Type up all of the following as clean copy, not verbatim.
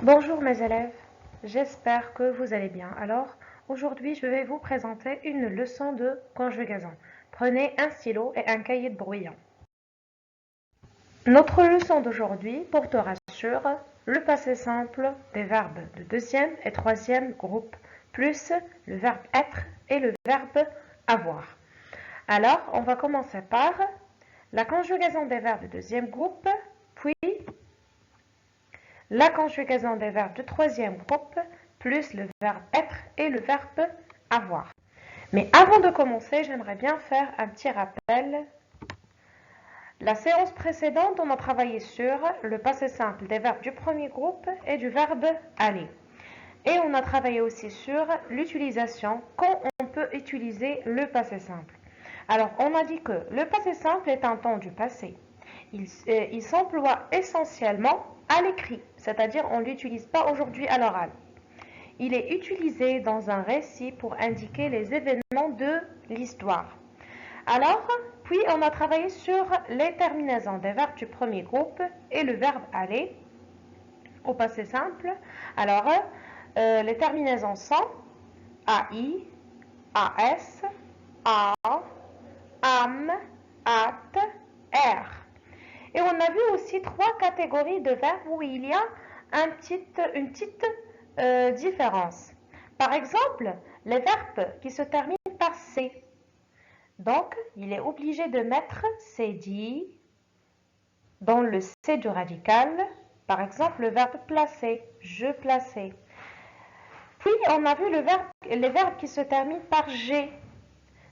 Bonjour mes élèves, j'espère que vous allez bien. Alors, aujourd'hui, je vais vous présenter une leçon de conjugaison. Prenez un stylo et un cahier de brouillon. Notre leçon d'aujourd'hui portera sur le passé simple des verbes de deuxième et troisième groupe, plus le verbe être et le verbe avoir. Alors, on va commencer par la conjugaison des verbes de deuxième groupe, puis la conjugaison des verbes de troisième groupe, plus le verbe être et le verbe avoir. Mais avant de commencer, j'aimerais bien faire un petit rappel. La séance précédente, on a travaillé sur le passé simple des verbes du premier groupe et du verbe aller. Et on a travaillé aussi sur l'utilisation, quand on peut utiliser le passé simple. Alors, on a dit que le passé simple est un temps du passé. Il s'emploie essentiellement à l'écrit, c'est-à-dire on ne l'utilise pas aujourd'hui à l'oral. Il est utilisé dans un récit pour indiquer les événements de l'histoire. Alors, puis on a travaillé sur les terminaisons des verbes du premier groupe et le verbe aller au passé simple. Alors, les terminaisons sont AI, AS, A, AM, AT, R. Et on a vu aussi trois catégories de verbes où il y a une petite différence. Par exemple, les verbes qui se terminent par C. Donc, il est obligé de mettre c'est dit dans le C du radical. Par exemple, le verbe placer, je plaçais. Puis, on a vu les verbes qui se terminent par G.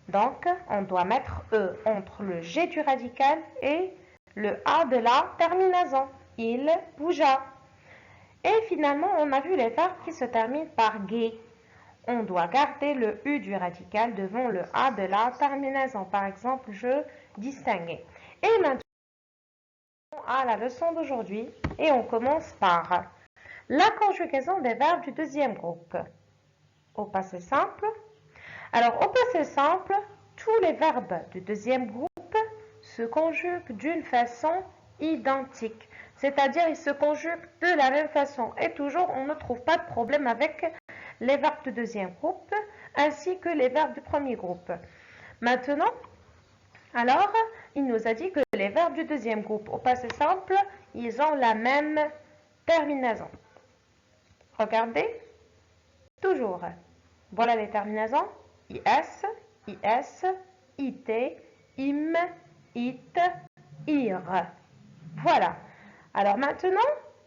Donc, on doit mettre E entre le G du radical et le A de la terminaison. Il bougea. Et finalement, on a vu les verbes qui se terminent par G. On doit garder le U du radical devant le A de la terminaison. Par exemple, je distinguais. Et maintenant, à la leçon d'aujourd'hui. Et on commence par la conjugaison des verbes du deuxième groupe. Au passé simple. Alors, au passé simple, tous les verbes du deuxième groupe se conjuguent d'une façon identique. C'est-à-dire, ils se conjuguent de la même façon. Et toujours, on ne trouve pas de problème avec les verbes du deuxième groupe, ainsi que les verbes du premier groupe. Maintenant, alors, il nous a dit que les verbes du deuxième groupe, au passé simple, ils ont la même terminaison. Regardez, toujours. Voilà les terminaisons. IS, IS, IT, IM, IT, IR. Voilà. Alors maintenant,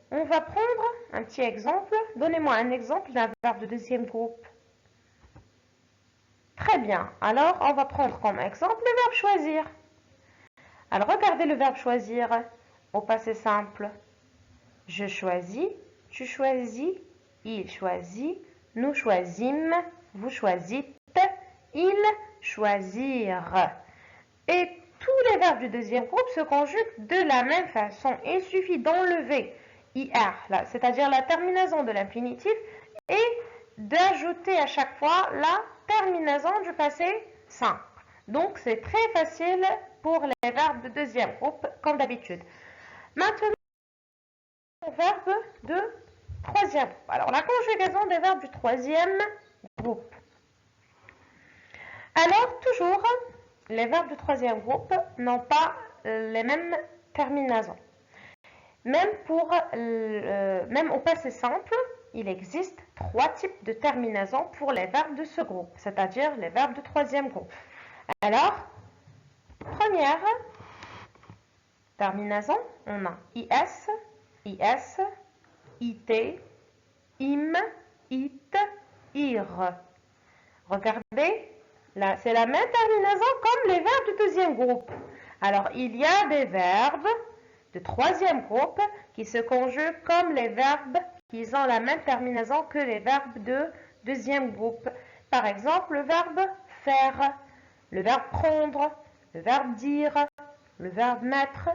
on va prendre un petit exemple. Donnez-moi un exemple d'un verbe de deuxième groupe. Très bien. Alors, on va prendre comme exemple le verbe choisir. Alors, regardez le verbe choisir au passé simple. Je choisis, tu choisis, il choisit, nous choisîmes, vous choisîtes, ils choisirent. Et tous les verbes du deuxième groupe se conjuguent de la même façon. Il suffit d'enlever IR, c'est-à-dire la terminaison de l'infinitif, et d'ajouter à chaque fois la terminaison du passé simple. Donc, c'est très facile pour les verbes de deuxième groupe, comme d'habitude. Maintenant, les verbes de troisième groupe. Alors, la conjugaison des verbes du troisième groupe. Alors, toujours, les verbes du troisième groupe n'ont pas les mêmes terminaisons. Même au passé simple, il existe trois types de terminaisons pour les verbes de ce groupe, c'est-à-dire les verbes du troisième groupe. Alors, première terminaison, on a IS, IS, IT, IM, IT, IR. Regardez, là, c'est la même terminaison comme les verbes du deuxième groupe. Alors, il y a des verbes de troisième groupe qui se conjuguent comme les verbes qui ont la même terminaison que les verbes de deuxième groupe. Par exemple, le verbe faire, le verbe prendre, le verbe dire, le verbe mettre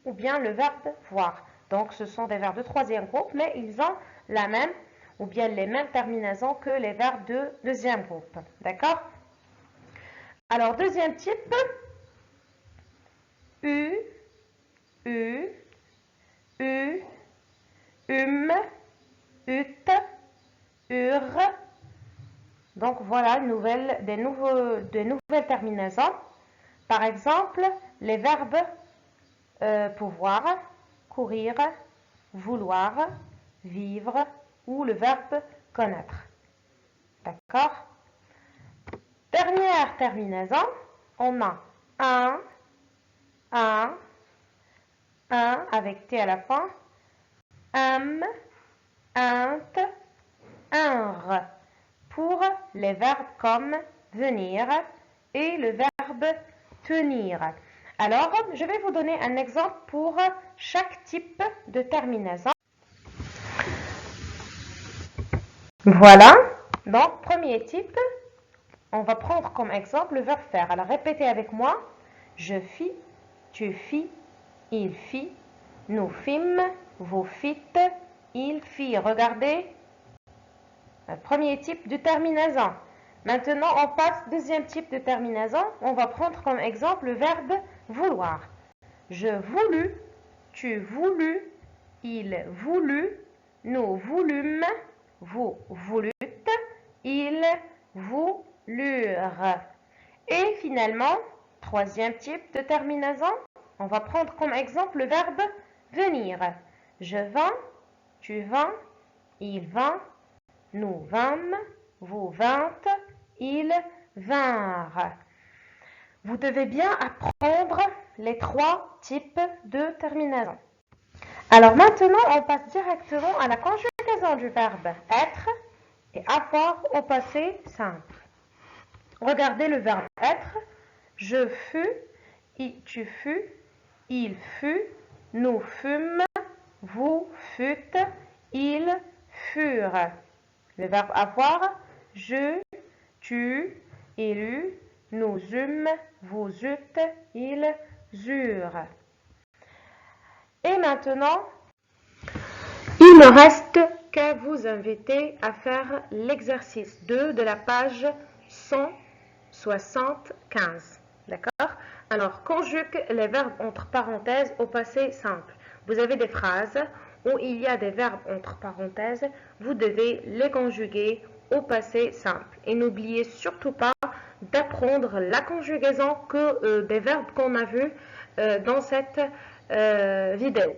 ou bien le verbe voir. Donc, ce sont des verbes de troisième groupe, mais ils ont la même ou bien les mêmes terminaisons que les verbes de deuxième groupe. D'accord? Alors, deuxième type, U, U, U, ut, ur. Donc voilà des nouvelles terminaisons. Par exemple, les verbes pouvoir, courir, vouloir, vivre ou le verbe connaître. D'accord? Dernière terminaison, on a un avec T à la fin, int, inr, pour les verbes comme venir et le verbe tenir. Alors, je vais vous donner un exemple pour chaque type de terminaison. Voilà, donc premier type, on va prendre comme exemple le verbe faire. Alors, répétez avec moi, je fis, tu fis, il fit, nous fîmes, vous fîtes, il fit. Regardez, le premier type de terminaison. Maintenant, on passe au deuxième type de terminaison. On va prendre comme exemple le verbe vouloir. Je voulus, tu voulus, il voulut, nous voulûmes, vous voulûtes, ils voulurent. Et finalement, troisième type de terminaison, on va prendre comme exemple le verbe venir. Je vins, tu vins, il vint, nous vîmes, vous vîntes, ils vinrent. Vous devez bien apprendre les trois types de terminaison. Alors maintenant, on passe directement à la conjugaison du verbe être et avoir au passé simple. Regardez le verbe être. Je fus, tu fus, il fut, nous fûmes, vous fûtes, ils furent. Le verbe avoir, je, tu, il eut, nous eûmes, vous eûtes, ils eurent. Et maintenant, il ne reste qu'à vous inviter à faire l'exercice 2 de la page 175. D'accord? Alors, conjugue les verbes entre parenthèses au passé simple. Vous avez des phrases où il y a des verbes entre parenthèses. Vous devez les conjuguer au passé simple. Et n'oubliez surtout pas d'apprendre la conjugaison des verbes qu'on a vus dans cette vidéo.